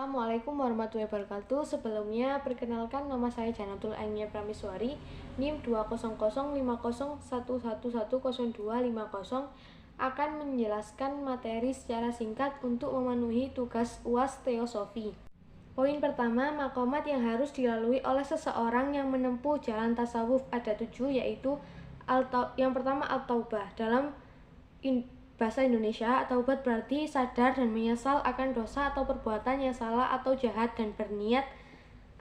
Assalamualaikum warahmatullahi wabarakatuh. Sebelumnya, perkenalkan nama saya Janatul Ainia Prameswari, NIM 2005051110250, akan menjelaskan materi secara singkat untuk memenuhi tugas UAS Teosofi. Poin pertama, maqamat yang harus dilalui oleh seseorang yang menempuh jalan tasawuf ada 7, yaitu yang pertama at-taubah. Dalam bahasa Indonesia, taubat berarti sadar dan menyesal akan dosa atau perbuatan yang salah atau jahat dan berniat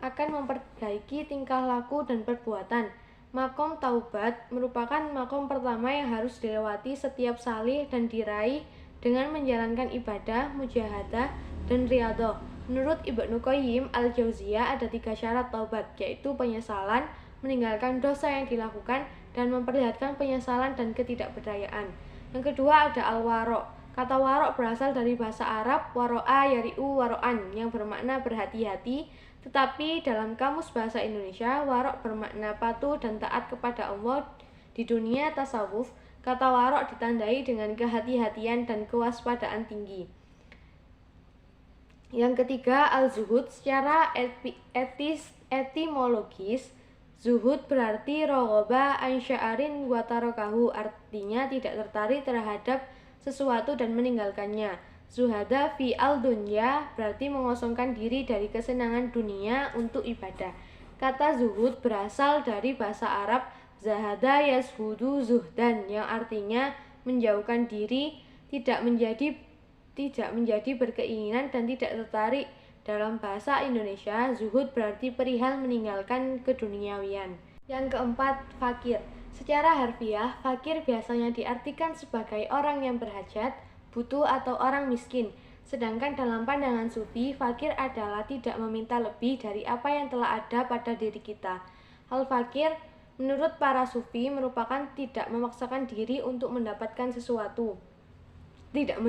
akan memperbaiki tingkah laku dan perbuatan. Makom taubat merupakan makom pertama yang harus dilewati setiap salih dan diraih dengan menjalankan ibadah, mujahadah, dan riyadhah. Menurut Ibnu Qayyim al-Jauziyah ada 3 syarat taubat, yaitu penyesalan, meninggalkan dosa yang dilakukan, dan memperlihatkan penyesalan dan ketidakberdayaan. Yang kedua ada al-waro'. Kata waro' berasal dari bahasa Arab waro'a yari'u waro'an yang bermakna berhati-hati, tetapi dalam kamus bahasa Indonesia waro' bermakna patuh dan taat kepada Allah. Di dunia tasawuf, kata waro' ditandai dengan kehati-hatian dan kewaspadaan tinggi. Yang ketiga al-zuhud. Secara etimologis, zuhud berarti raghabah an sya'arin wa tarakahu, artinya tidak tertarik terhadap sesuatu dan meninggalkannya. Zuhada fi al-dunya berarti mengosongkan diri dari kesenangan dunia untuk ibadah. Kata zuhud berasal dari bahasa Arab zahada yashudu zuhdan yang artinya menjauhkan diri, tidak menjadi berkeinginan dan tidak tertarik. Dalam bahasa Indonesia, zuhud berarti perihal meninggalkan keduniawian. Yang keempat, fakir. Secara harfiah, fakir biasanya diartikan sebagai orang yang berhajat, butuh atau orang miskin. Sedangkan dalam pandangan sufi, fakir adalah tidak meminta lebih dari apa yang telah ada pada diri kita. Al-fakir menurut para sufi merupakan tidak memaksakan diri untuk mendapatkan sesuatu, tidak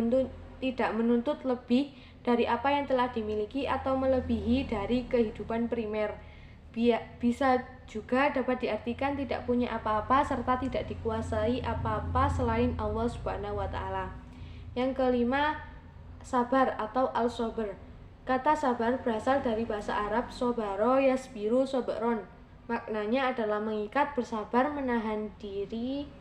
menuntut lebih dari apa yang telah dimiliki atau melebihi dari kehidupan primer. Bisa juga dapat diartikan tidak punya apa-apa serta tidak dikuasai apa-apa selain Allah Subhanahu wa Ta'ala. Yang kelima, sabar atau al-sabr. Kata sabar berasal dari bahasa Arab sobaro yasbiru sobron. Maknanya adalah mengikat, bersabar, menahan diri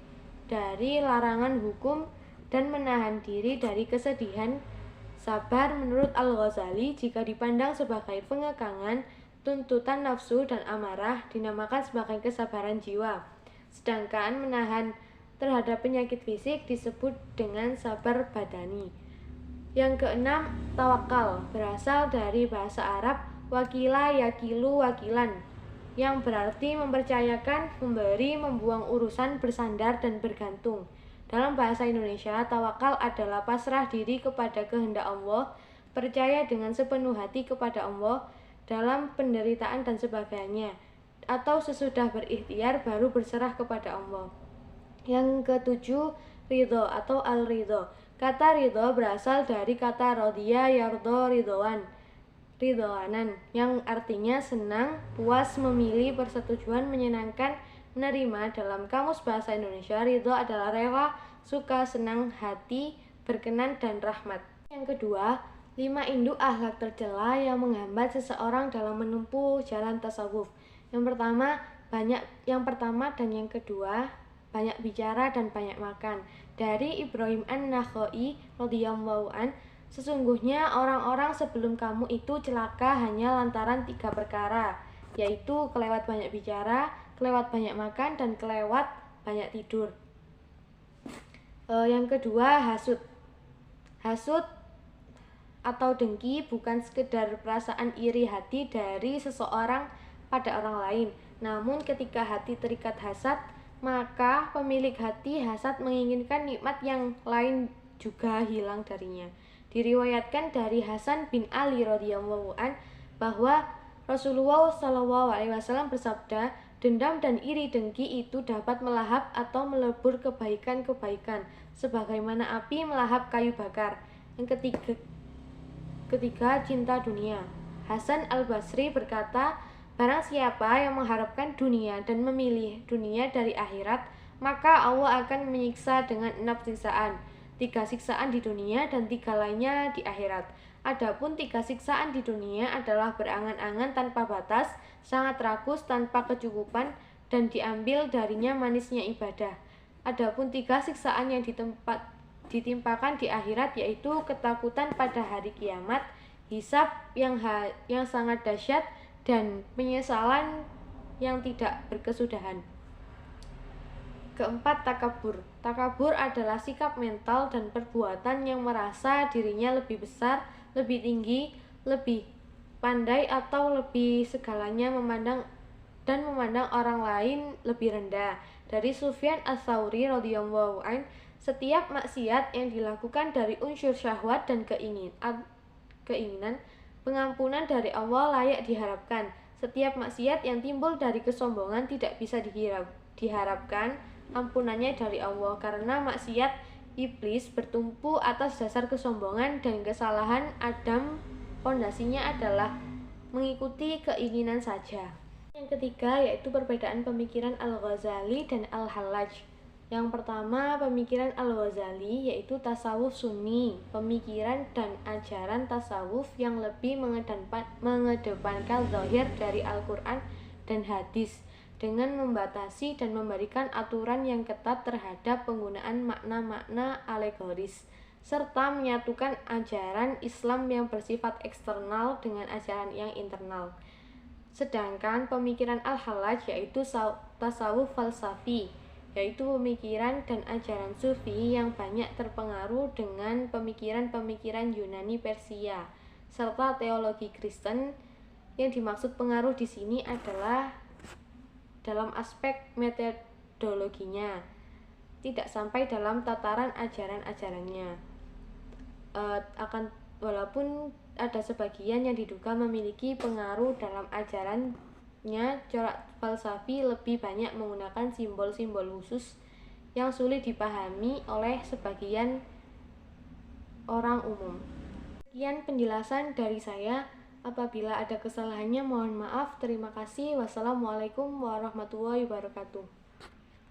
dari larangan hukum dan menahan diri dari kesedihan. Sabar menurut Al-Ghazali jika dipandang sebagai pengekangan, tuntutan nafsu dan amarah dinamakan sebagai kesabaran jiwa. Sedangkan menahan terhadap penyakit fisik disebut dengan sabar badani. Yang keenam, tawakal berasal dari bahasa Arab wakila yakilu wakilan yang berarti mempercayakan, memberi, membuang urusan, bersandar dan bergantung. Dalam bahasa Indonesia, tawakal adalah pasrah diri kepada kehendak Allah, percaya dengan sepenuh hati kepada Allah dalam penderitaan dan sebagainya, atau sesudah berikhtiar baru berserah kepada Allah. Yang ketujuh, ridho atau al-ridho. Kata ridho berasal dari kata rodhiya yardho ridhoanan, yang artinya senang, puas, memilih, persetujuan, menyenangkan, menerima. Dalam kamus bahasa Indonesia, ridho adalah rela, suka, senang, hati, berkenan, dan rahmat. Yang kedua, 5 induk akhlak tercela yang menghambat seseorang dalam menempuh jalan tasawuf. Yang pertama dan yang kedua, banyak bicara dan banyak makan. Dari Ibrahim an-Nakhai radhiyallahu an, sesungguhnya orang-orang sebelum kamu itu celaka hanya lantaran 3 perkara, yaitu kelewat banyak bicara, kelewat banyak makan, dan kelewat banyak tidur. Yang kedua, hasud. Hasud atau dengki bukan sekedar perasaan iri hati dari seseorang pada orang lain. Namun ketika hati terikat hasad, maka pemilik hati hasad menginginkan nikmat yang lain juga hilang darinya. Diriwayatkan dari Hasan bin Ali radhiyallahu an bahwa Rasulullah SAW bersabda, dendam dan iri dengki itu dapat melahap atau melebur kebaikan-kebaikan, sebagaimana api melahap kayu bakar. Yang ketiga, cinta dunia. Hasan al-Basri berkata, barang siapa yang mengharapkan dunia dan memilih dunia dari akhirat, maka Allah akan menyiksa dengan 6 siksaan. 3 siksaan di dunia dan 3 lainnya di akhirat. Adapun 3 siksaan di dunia adalah berangan-angan tanpa batas, sangat rakus tanpa kecukupan, dan diambil darinya manisnya ibadah. Adapun 3 siksaan yang ditimpakan di akhirat yaitu ketakutan pada hari kiamat, hisab yang sangat dahsyat, dan penyesalan yang tidak berkesudahan. Keempat, takabur. Takabur adalah sikap mental dan perbuatan yang merasa dirinya lebih besar, lebih tinggi, lebih pandai atau lebih segalanya memandang orang lain lebih rendah. Dari Sufyan Ats-Tsauri radhiyallahu an, setiap maksiat yang dilakukan dari unsur syahwat dan keinginan, pengampunan dari Allah layak diharapkan. Setiap maksiat yang timbul dari kesombongan tidak bisa diharapkan ampunannya dari Allah, karena maksiat iblis bertumpu atas dasar kesombongan dan kesalahan Adam pondasinya adalah mengikuti keinginan saja. Yang ketiga yaitu perbedaan pemikiran Al-Ghazali dan Al-Hallaj. Yang pertama, pemikiran Al-Ghazali yaitu tasawuf sunni, pemikiran dan ajaran tasawuf yang lebih mengedepankan zahir dari Al-Quran dan hadis, dengan membatasi dan memberikan aturan yang ketat terhadap penggunaan makna-makna alegoris, serta menyatukan ajaran Islam yang bersifat eksternal dengan ajaran yang internal. Sedangkan pemikiran Al-Hallaj yaitu tasawuf falsafi, yaitu pemikiran dan ajaran sufi yang banyak terpengaruh dengan pemikiran-pemikiran Yunani Persia, serta teologi Kristen. Yang dimaksud pengaruh di sini adalah dalam aspek metodologinya, tidak sampai dalam tataran ajaran-ajarannya. Walaupun ada sebagian yang diduga memiliki pengaruh dalam ajarannya, corak falsafi lebih banyak menggunakan simbol-simbol khusus yang sulit dipahami oleh sebagian orang umum. Sekian penjelasan dari saya. Apabila ada kesalahannya mohon maaf. Terima kasih. Wassalamualaikum warahmatullahi wabarakatuh.